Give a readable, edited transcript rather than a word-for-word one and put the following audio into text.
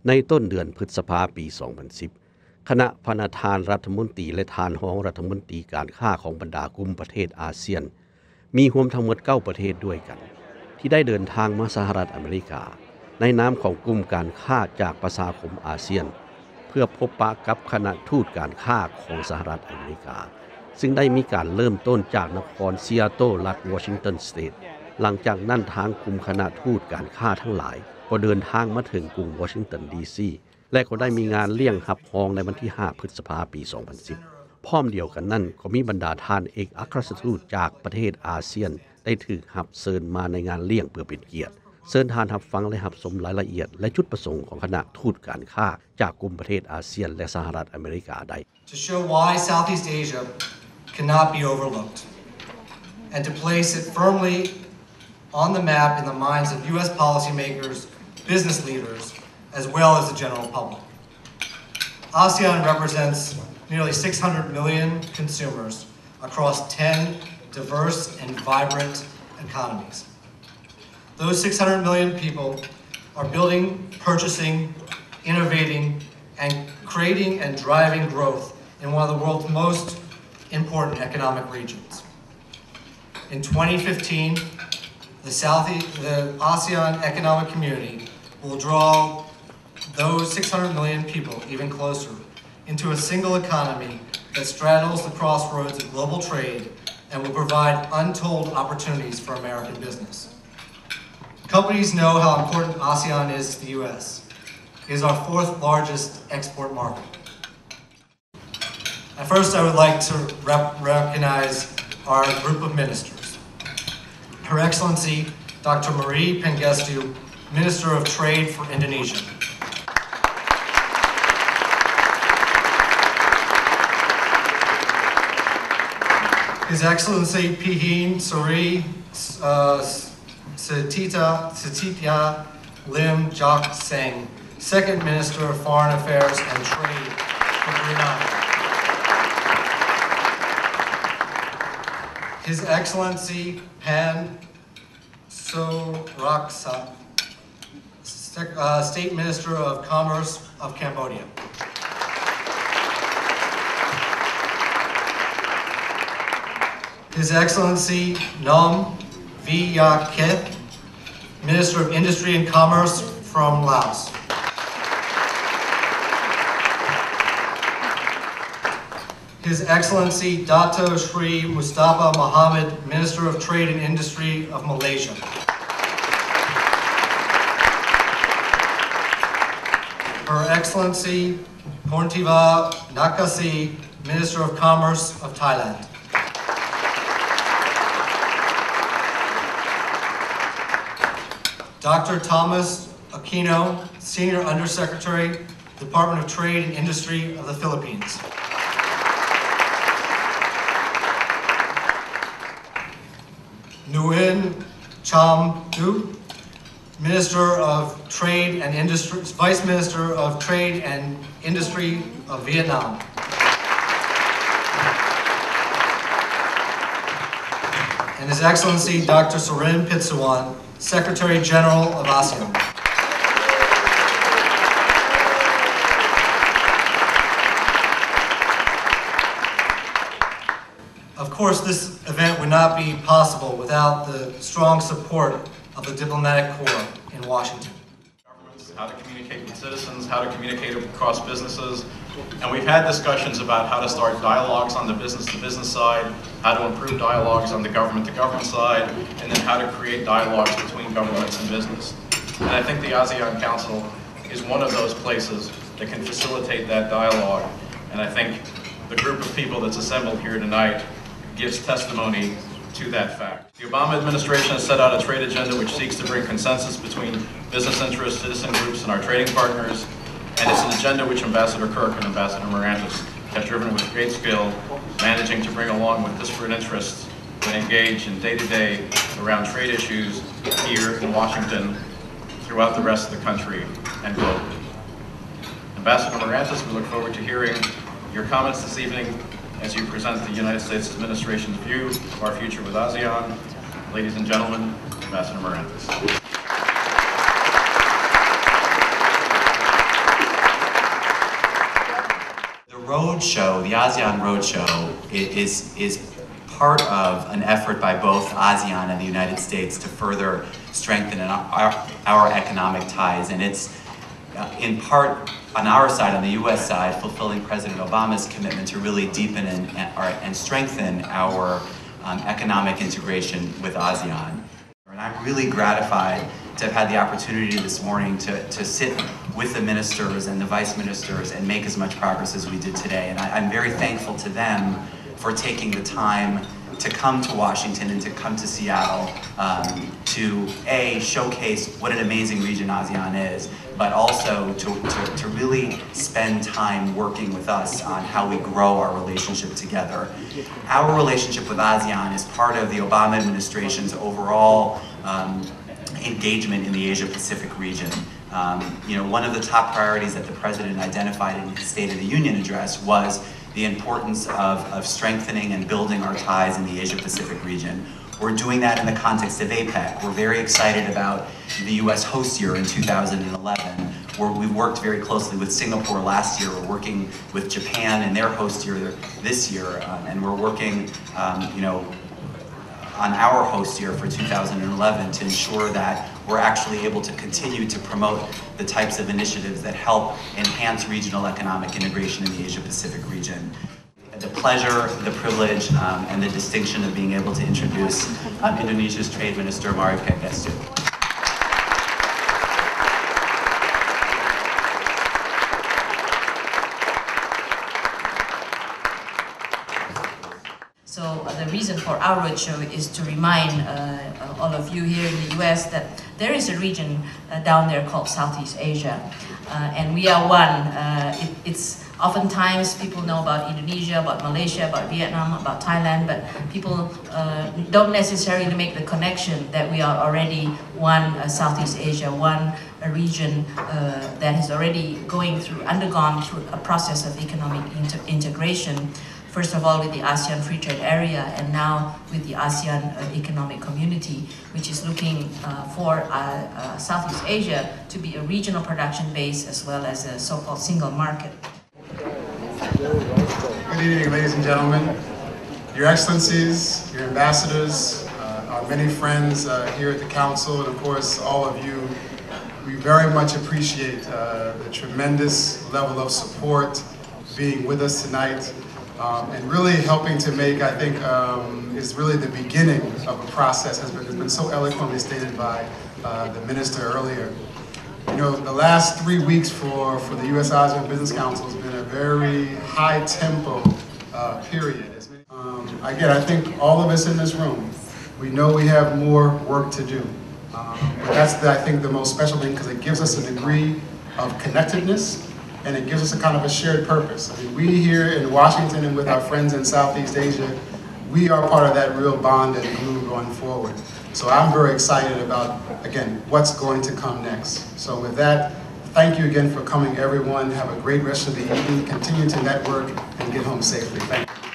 ในต้นเดือนพฤษภาคมปี 2010 คณะพาณาธานรัฐมนตรีและทานรองรัฐมนตรีการค้าของบรรดากลุ่มประเทศอาเซียนมีรวมทั้งหมด9ประเทศด้วยกันที่ได้เดินทางมาสหรัฐอเมริกาในนามของกลุ่มการค้าจากประชาคมอาเซียนเพื่อพบปะกับคณะทูตการค้าของสหรัฐอเมริกาซึ่งได้มีการเริ่มต้นจากนครซีแอตเทิลรัฐวอชิงตันสเตทหลังจากนั้นทางกลุ่มคณะทูตการค้าทั้งหลายก็เดินทางมาถึงกรุงวอชิงตันดีซีและก็ได้มีงานเลี้ยงรับรองในวันที่ 5 พฤษภาคม ปี 2010 พร้อมเดียวกันนั้นก็มีบรรดาทานเอกอัครราชทูตจากประเทศอาเซียนได้ถูกรับเชิญมาในงานเลี้ยงเพื่อเป็นเกียรติเชิญทานรับฟังและรับชมรายละเอียดและจุดประสงค์ของคณะทูตการค้าจากกลุ่มประเทศอาเซียนและสหรัฐอเมริกาได้ To show why Southeast Asia cannot be overlooked and to place it firmly on the map in the minds of US policymakers, business leaders, as well as the general public. ASEAN represents nearly 600 million consumers across 10 diverse and vibrant economies. Those 600 million people are building, purchasing, innovating, and creating and driving growth in one of the world's most important economic regions. In 2015, the ASEAN economic community will draw those 600 million people even closer into a single economy that straddles the crossroads of global trade and will provide untold opportunities for American business. Companies know how important ASEAN is to the US. It is our fourth largest export market. At first, I would like to recognize our group of ministers. Her Excellency, Dr. Marie Pangestu, Minister of Trade for Indonesia. His Excellency Pihin Suri Satithya Lim Jok Seng, Second Minister of Foreign Affairs and Trade for Brunei. His Excellency Pan Soraksa, State Minister of Commerce of Cambodia. His Excellency Nom Viyaketh, Minister of Industry and Commerce from Laos. His Excellency Dato Sri Mustafa Mohammed, Minister of Trade and Industry of Malaysia. Her Excellency Porntiva Nakasi, Minister of Commerce of Thailand. Dr. Thomas Aquino, Senior Undersecretary, Department of Trade and Industry of the Philippines. Nguyen Cham Du, Minister of Trade and Industry, Vice Minister of Trade and Industry of Vietnam. And His Excellency Dr. Surin Pitsuwan, Secretary General of ASEAN. Of course, this event would not be possible without the strong support of the diplomatic corps in Washington. How to communicate with citizens, how to communicate across businesses, and we've had discussions about how to start dialogues on the business-to-business side, how to improve dialogues on the government-to-government side, and then how to create dialogues between governments and business. And I think the ASEAN Council is one of those places that can facilitate that dialogue, and I think the group of people that's assembled here tonight gives testimony to that fact. The Obama administration has set out a trade agenda which seeks to bring consensus between business interests, citizen groups, and our trading partners, and it's an agenda which Ambassador Kirk and Ambassador Morantes have driven with great skill, managing to bring along with disparate interests that engage in day-to-day around trade issues here in Washington, throughout the rest of the country, and globally. Ambassador Morantes, we look forward to hearing your comments this evening as you present the United States administration's view of our future with ASEAN. Ladies and gentlemen, Ambassador Morantes. roadshow, the ASEAN roadshow, is part of an effort by both ASEAN and the United States to further strengthen our economic ties, and it's in part on our side, on the US side, fulfilling President Obama's commitment to really deepen and strengthen our economic integration with ASEAN. And I'm really gratified to have had the opportunity this morning to sit with the ministers and the vice ministers and make as much progress as we did today. And I'm very thankful to them for taking the time to come to Washington and to come to Seattle to showcase what an amazing region ASEAN is, but also to really spend time working with us on how we grow our relationship together. Our relationship with ASEAN is part of the Obama administration's overall engagement in the Asia-Pacific region. One of the top priorities that the President identified in his State of the Union address was the importance of strengthening and building our ties in the Asia-Pacific region. We're doing that in the context of APEC. We're very excited about the US host year in 2011, where we worked very closely with Singapore last year. We're working with Japan in their host year this year, and we're working on our host year for 2011 to ensure that we're actually able to continue to promote the types of initiatives that help enhance regional economic integration in the Asia-Pacific region. The pleasure, the privilege, and the distinction of being able to introduce Indonesia's Trade Minister, Mari Pengestu. So the reason for our roadshow is to remind all of you here in the US that there is a region down there called Southeast Asia, and we are one. It's oftentimes people know about Indonesia, about Malaysia, about Vietnam, about Thailand, but people don't necessarily make the connection that we are already one Southeast Asia, one region that has already undergone through a process of economic integration. First of all with the ASEAN Free Trade Area, and now with the ASEAN Economic Community, which is looking for Southeast Asia to be a regional production base as well as a so-called single market. Good evening, ladies and gentlemen, Your Excellencies, your ambassadors, our many friends here at the Council, and of course all of you. We very much appreciate the tremendous level of support being with us tonight. And really helping to make, I think, is really the beginning of a process has been so eloquently stated by the minister earlier. The last 3 weeks for the US-ASEAN Business Council has been a very high-tempo period. Again, I think all of us in this room, we know we have more work to do. But that's, I think, the most special thing, because it gives us a degree of connectedness, and it gives us a kind of a shared purpose. I mean, we here in Washington and with our friends in Southeast Asia, we are part of that real bond and glue going forward. So I'm very excited about, again, what's going to come next. So with that, thank you again for coming, everyone. Have a great rest of the evening. Continue to network and get home safely. Thank you.